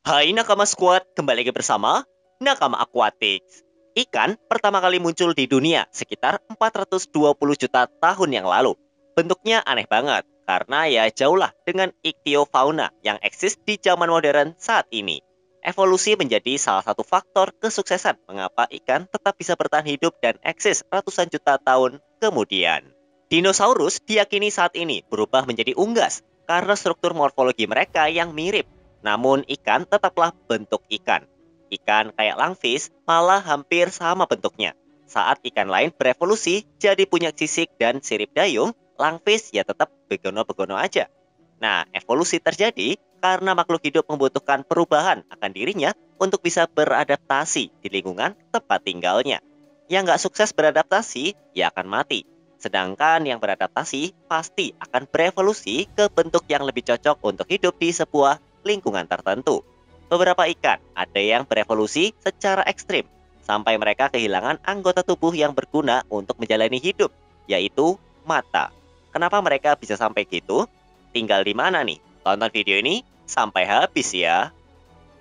Hai Nakama Squad, kembali lagi bersama Nakama Aquatics. Ikan pertama kali muncul di dunia sekitar 420 juta tahun yang lalu. Bentuknya aneh banget, karena ya jauhlah dengan ichthyofauna yang eksis di zaman modern saat ini. Evolusi menjadi salah satu faktor kesuksesan mengapa ikan tetap bisa bertahan hidup dan eksis ratusan juta tahun kemudian. Dinosaurus diyakini saat ini berubah menjadi unggas karena struktur morfologi mereka yang mirip. Namun ikan tetaplah bentuk ikan. Ikan kayak langfish malah hampir sama bentuknya. Saat ikan lain berevolusi jadi punya sisik dan sirip dayung, langfish ya tetap begono-begono aja. Nah, evolusi terjadi karena makhluk hidup membutuhkan perubahan akan dirinya untuk bisa beradaptasi di lingkungan tempat tinggalnya. Yang nggak sukses beradaptasi, ya akan mati. Sedangkan yang beradaptasi pasti akan berevolusi ke bentuk yang lebih cocok untuk hidup di sebuah lingkungan tertentu. Beberapa ikan ada yang berevolusi secara ekstrim, sampai mereka kehilangan anggota tubuh yang berguna untuk menjalani hidup, yaitu mata. Kenapa mereka bisa sampai gitu? Tinggal di mana nih? Tonton video ini sampai habis ya.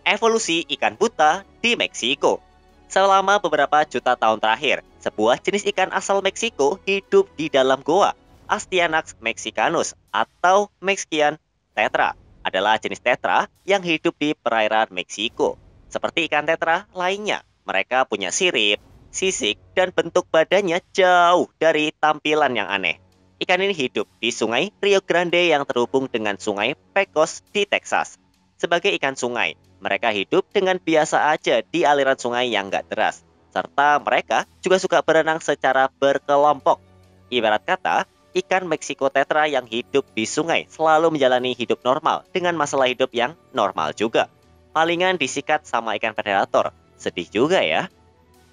Evolusi ikan buta di Meksiko. Selama beberapa juta tahun terakhir, sebuah jenis ikan asal Meksiko hidup di dalam goa. Astyanax mexicanus atau Mexican tetra adalah jenis tetra yang hidup di perairan Meksiko. Seperti ikan tetra lainnya, mereka punya sirip, sisik, dan bentuk badannya jauh dari tampilan yang aneh. Ikan ini hidup di sungai Rio Grande yang terhubung dengan sungai Pecos di Texas. Sebagai ikan sungai, mereka hidup dengan biasa aja di aliran sungai yang nggak deras. Serta mereka juga suka berenang secara berkelompok. Ibarat kata, ikan Meksiko tetra yang hidup di sungai selalu menjalani hidup normal dengan masalah hidup yang normal juga. Palingan disikat sama ikan predator. Sedih juga ya.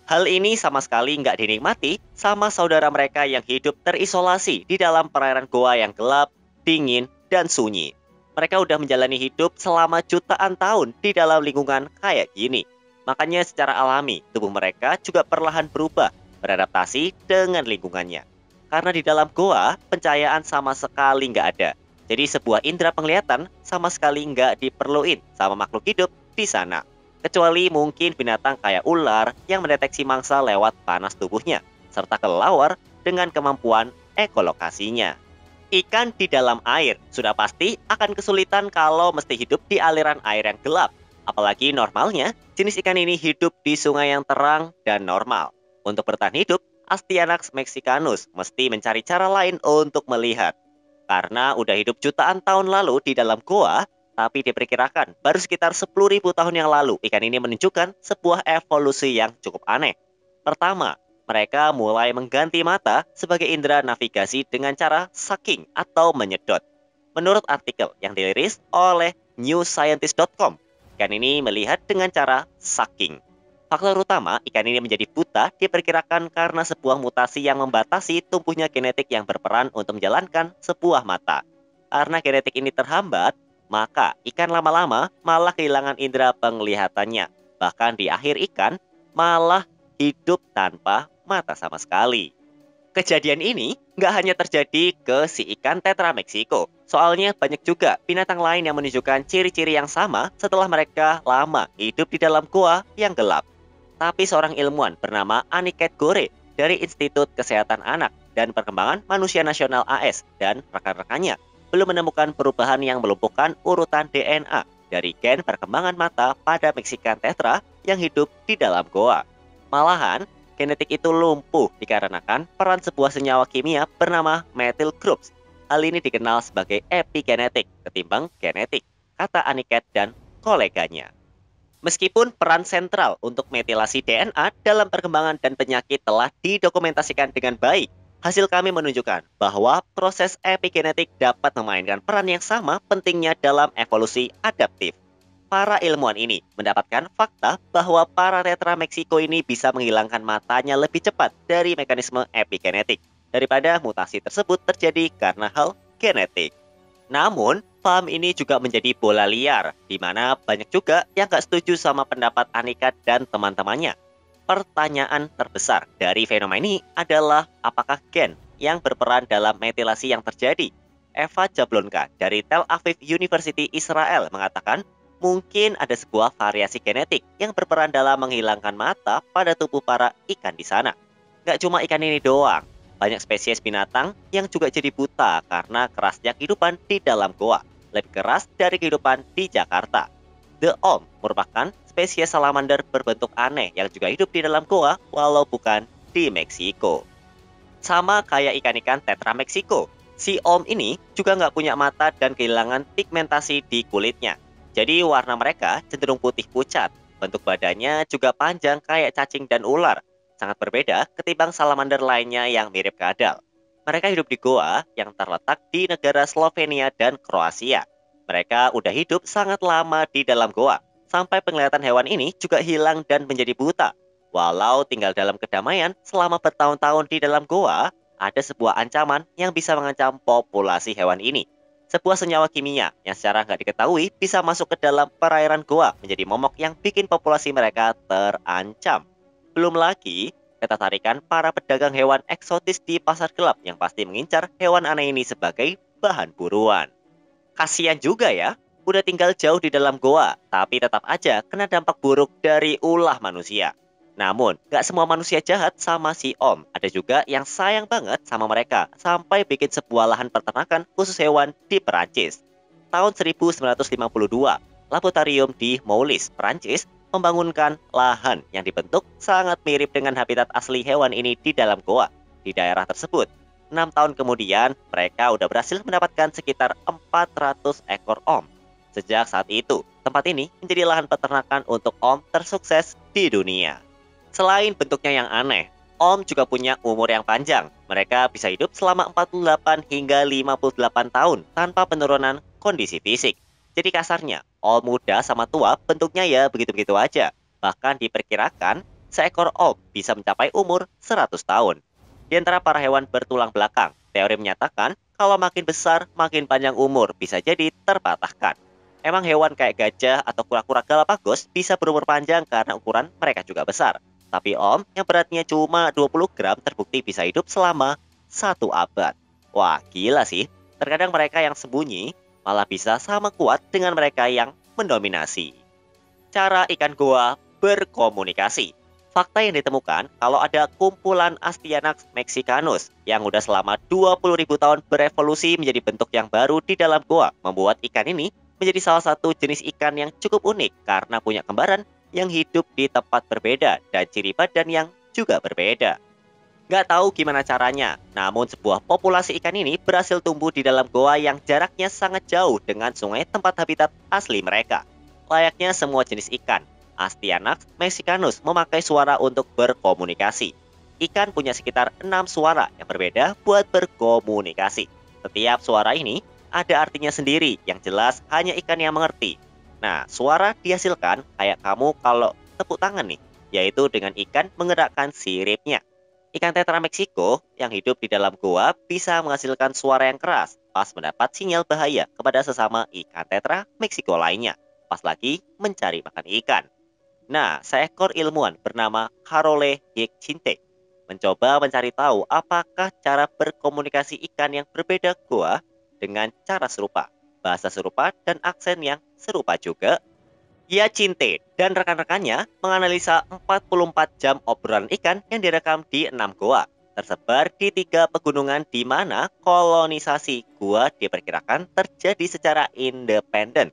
Hal ini sama sekali nggak dinikmati sama saudara mereka yang hidup terisolasi di dalam perairan goa yang gelap, dingin, dan sunyi. Mereka udah menjalani hidup selama jutaan tahun di dalam lingkungan kayak gini. Makanya secara alami, tubuh mereka juga perlahan berubah, beradaptasi dengan lingkungannya. Karena di dalam goa, pencahayaan sama sekali nggak ada. Jadi sebuah indera penglihatan sama sekali nggak diperluin sama makhluk hidup di sana. Kecuali mungkin binatang kayak ular yang mendeteksi mangsa lewat panas tubuhnya, serta kelelawar dengan kemampuan ekolokasinya. Ikan di dalam air sudah pasti akan kesulitan kalau mesti hidup di aliran air yang gelap. Apalagi normalnya, jenis ikan ini hidup di sungai yang terang dan normal. Untuk bertahan hidup, Astyanax mexicanus mesti mencari cara lain untuk melihat. Karena udah hidup jutaan tahun lalu di dalam goa, tapi diperkirakan baru sekitar 10.000 tahun yang lalu ikan ini menunjukkan sebuah evolusi yang cukup aneh. Pertama, mereka mulai mengganti mata sebagai indera navigasi dengan cara sucking atau menyedot. Menurut artikel yang dirilis oleh newscientist.com, ikan ini melihat dengan cara sucking. Faktor utama ikan ini menjadi buta diperkirakan karena sebuah mutasi yang membatasi tumbuhnya genetik yang berperan untuk menjalankan sebuah mata. Karena genetik ini terhambat, maka ikan lama-lama malah kehilangan indera penglihatannya. Bahkan di akhir ikan malah hidup tanpa mata sama sekali. Kejadian ini nggak hanya terjadi ke si ikan tetra Meksiko. Soalnya banyak juga binatang lain yang menunjukkan ciri-ciri yang sama setelah mereka lama hidup di dalam goa yang gelap. Tapi seorang ilmuwan bernama Aniket Gore dari Institut Kesehatan Anak dan Perkembangan Manusia Nasional AS dan rekan-rekannya belum menemukan perubahan yang melumpuhkan urutan DNA dari gen perkembangan mata pada Mexican tetra yang hidup di dalam goa. Malahan, genetik itu lumpuh dikarenakan peran sebuah senyawa kimia bernama methyl groups. Hal ini dikenal sebagai epigenetik ketimbang genetik, kata Aniket dan koleganya. Meskipun peran sentral untuk metilasi DNA dalam perkembangan dan penyakit telah didokumentasikan dengan baik, hasil kami menunjukkan bahwa proses epigenetik dapat memainkan peran yang sama pentingnya dalam evolusi adaptif. Para ilmuwan ini mendapatkan fakta bahwa para tetra Meksiko ini bisa menghilangkan matanya lebih cepat dari mekanisme epigenetik daripada mutasi tersebut terjadi karena hal genetik. Namun, paham ini juga menjadi bola liar, di mana banyak juga yang gak setuju sama pendapat Anikat dan teman-temannya. Pertanyaan terbesar dari fenomena ini adalah apakah gen yang berperan dalam metilasi yang terjadi? Eva Jablonka dari Tel Aviv University Israel mengatakan Mungkin ada sebuah variasi genetik yang berperan dalam menghilangkan mata pada tubuh para ikan di sana. Nggak cuma ikan ini doang, banyak spesies binatang yang juga jadi buta karena kerasnya kehidupan di dalam goa. Lebih keras dari kehidupan di Jakarta. The Om merupakan spesies salamander berbentuk aneh yang juga hidup di dalam goa walau bukan di Meksiko. Sama kayak ikan-ikan Tetra Meksiko, si Om ini juga nggak punya mata dan kehilangan pigmentasi di kulitnya. Jadi warna mereka cenderung putih pucat. Bentuk badannya juga panjang kayak cacing dan ular. Sangat berbeda ketimbang salamander lainnya yang mirip kadal. Mereka hidup di goa yang terletak di negara Slovenia dan Kroasia. Mereka udah hidup sangat lama di dalam goa, sampai penglihatan hewan ini juga hilang dan menjadi buta. Walau tinggal dalam kedamaian selama bertahun-tahun di dalam goa, ada sebuah ancaman yang bisa mengancam populasi hewan ini. Sebuah senyawa kimia yang secara nggak diketahui bisa masuk ke dalam perairan goa menjadi momok yang bikin populasi mereka terancam. Belum lagi, ketertarikan para pedagang hewan eksotis di pasar gelap yang pasti mengincar hewan aneh ini sebagai bahan buruan. Kasian juga ya, udah tinggal jauh di dalam goa, tapi tetap aja kena dampak buruk dari ulah manusia. Namun, gak semua manusia jahat sama si Om. Ada juga yang sayang banget sama mereka, sampai bikin sebuah lahan peternakan khusus hewan di Perancis. Tahun 1952, laboratorium di Moulis, Perancis, membangunkan lahan yang dibentuk sangat mirip dengan habitat asli hewan ini di dalam goa di daerah tersebut. 6 tahun kemudian, mereka udah berhasil mendapatkan sekitar 400 ekor Om. Sejak saat itu, tempat ini menjadi lahan peternakan untuk Om tersukses di dunia. Selain bentuknya yang aneh, Om juga punya umur yang panjang. Mereka bisa hidup selama 48 hingga 58 tahun tanpa penurunan kondisi fisik. Jadi kasarnya, Om muda sama tua bentuknya ya begitu-begitu aja. Bahkan diperkirakan, seekor Om bisa mencapai umur 100 tahun. Di antara para hewan bertulang belakang, teori menyatakan kalau makin besar, makin panjang umur bisa jadi terpatahkan. Emang hewan kayak gajah atau kura-kura Galapagos bisa berumur panjang karena ukuran mereka juga besar. Tapi Om yang beratnya cuma 20 gram terbukti bisa hidup selama 1 abad. Wah, gila sih. Terkadang mereka yang sembunyi malah bisa sama kuat dengan mereka yang mendominasi. Cara ikan goa berkomunikasi. Fakta yang ditemukan kalau ada kumpulan Astyanax mexicanus yang udah selama 20.000 tahun berevolusi menjadi bentuk yang baru di dalam goa, membuat ikan ini menjadi salah satu jenis ikan yang cukup unik karena punya kembaran yang hidup di tempat berbeda dan ciri badan yang juga berbeda. Nggak tahu gimana caranya, namun sebuah populasi ikan ini berhasil tumbuh di dalam goa yang jaraknya sangat jauh dengan sungai tempat habitat asli mereka. Layaknya semua jenis ikan, Astyanax mexicanus memakai suara untuk berkomunikasi. Ikan punya sekitar 6 suara yang berbeda buat berkomunikasi. Setiap suara ini ada artinya sendiri yang jelas hanya ikan yang mengerti. Nah, suara dihasilkan kayak kamu kalau tepuk tangan nih, yaitu dengan ikan menggerakkan siripnya. Ikan Tetra Meksiko yang hidup di dalam goa bisa menghasilkan suara yang keras pas mendapat sinyal bahaya kepada sesama ikan Tetra Meksiko lainnya, pas lagi mencari makan ikan. Nah, seekor ilmuwan bernama Carole Hickchinte mencoba mencari tahu apakah cara berkomunikasi ikan yang berbeda goa dengan cara serupa, bahasa serupa, dan aksen yang serupa juga. Hiacinte dan rekan-rekannya menganalisa 44 jam obrolan ikan yang direkam di 6 goa, tersebar di 3 pegunungan di mana kolonisasi gua diperkirakan terjadi secara independen.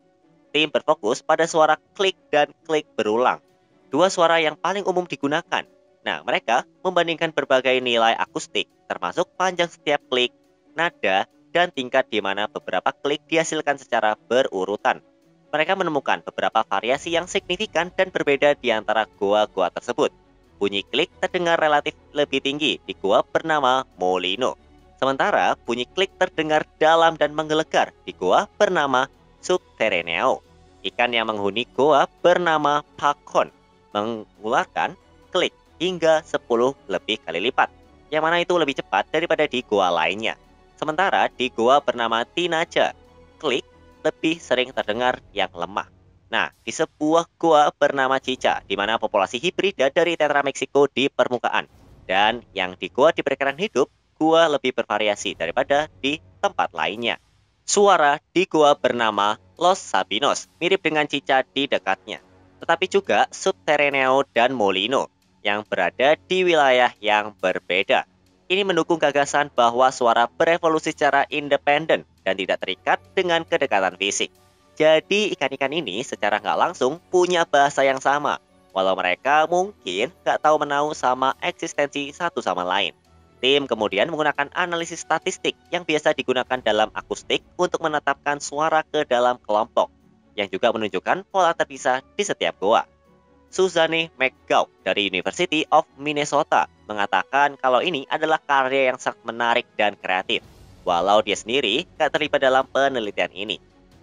Tim berfokus pada suara klik dan klik berulang, dua suara yang paling umum digunakan. Nah, mereka membandingkan berbagai nilai akustik, termasuk panjang setiap klik, nada, dan tingkat di mana beberapa klik dihasilkan secara berurutan. Mereka menemukan beberapa variasi yang signifikan dan berbeda di antara goa-goa tersebut. Bunyi klik terdengar relatif lebih tinggi di goa bernama Molino. Sementara bunyi klik terdengar dalam dan menggelegar di goa bernama Subterraneo. Ikan yang menghuni goa bernama Pakon mengeluarkan klik hingga 10 lebih kali lipat, yang mana itu lebih cepat daripada di goa lainnya. Sementara di goa bernama Tinaja, klik lebih sering terdengar yang lemah. Nah, di sebuah goa bernama Cica, di mana populasi hibrida dari Tetra Meksiko di permukaan. Dan yang di goa diperkirakan hidup, goa lebih bervariasi daripada di tempat lainnya. Suara di gua bernama Los Sabinos mirip dengan Cica di dekatnya, tetapi juga Subterraneo dan Molino yang berada di wilayah yang berbeda. Ini mendukung gagasan bahwa suara berevolusi secara independen dan tidak terikat dengan kedekatan fisik. Jadi ikan-ikan ini secara nggak langsung punya bahasa yang sama, walau mereka mungkin nggak tahu menau sama eksistensi satu sama lain. Tim kemudian menggunakan analisis statistik yang biasa digunakan dalam akustik untuk menetapkan suara ke dalam kelompok, yang juga menunjukkan pola terpisah di setiap goa. Suzanne McGough dari University of Minnesota mengatakan kalau ini adalah karya yang sangat menarik dan kreatif, walau dia sendiri gak terlibat dalam penelitian ini.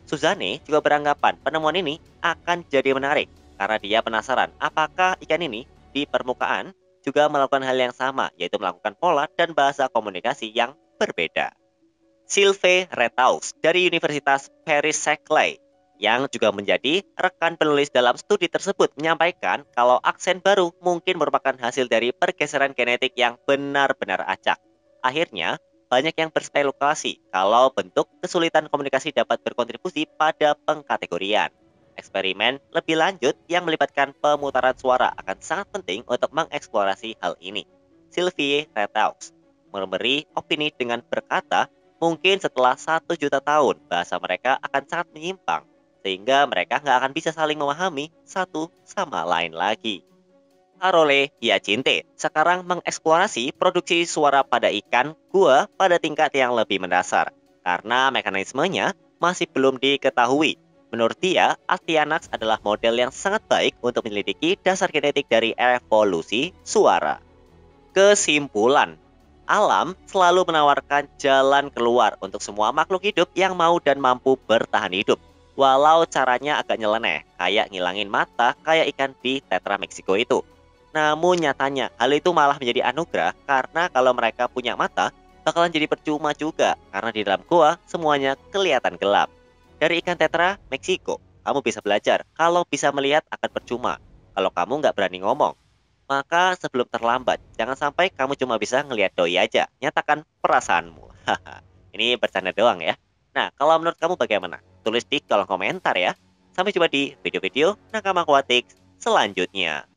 Suzanne juga beranggapan penemuan ini akan jadi menarik karena dia penasaran apakah ikan ini di permukaan juga melakukan hal yang sama, yaitu melakukan pola dan bahasa komunikasi yang berbeda. Sylvain Retaux dari Universitas Paris-Saclay yang juga menjadi rekan penulis dalam studi tersebut menyampaikan kalau aksen baru mungkin merupakan hasil dari pergeseran genetik yang benar-benar acak. Akhirnya, banyak yang berspekulasi kalau bentuk kesulitan komunikasi dapat berkontribusi pada pengkategorian. Eksperimen lebih lanjut yang melibatkan pemutaran suara akan sangat penting untuk mengeksplorasi hal ini. Sylvie Retaux memberi opini dengan berkata, mungkin setelah 1 juta tahun bahasa mereka akan sangat menyimpang, sehingga mereka nggak akan bisa saling memahami satu sama lain lagi. Harole Hyacinthe sekarang mengeksplorasi produksi suara pada ikan gua pada tingkat yang lebih mendasar, karena mekanismenya masih belum diketahui. Menurut dia, Astyanax adalah model yang sangat baik untuk menyelidiki dasar genetik dari evolusi suara. Kesimpulan, alam selalu menawarkan jalan keluar untuk semua makhluk hidup yang mau dan mampu bertahan hidup. Walau caranya agak nyeleneh, kayak ngilangin mata kayak ikan di Tetra Mexico itu. Namun nyatanya, hal itu malah menjadi anugerah karena kalau mereka punya mata, bakalan jadi percuma juga karena di dalam goa semuanya kelihatan gelap. Dari ikan Tetra Mexico, kamu bisa belajar kalau bisa melihat akan percuma. Kalau kamu nggak berani ngomong, maka sebelum terlambat, jangan sampai kamu cuma bisa ngelihat doi aja. Nyatakan perasaanmu. Ini bercanda doang ya. Nah, kalau menurut kamu bagaimana? Tulis di kolom komentar ya. Sampai jumpa di video-video Nakama Aquatics selanjutnya.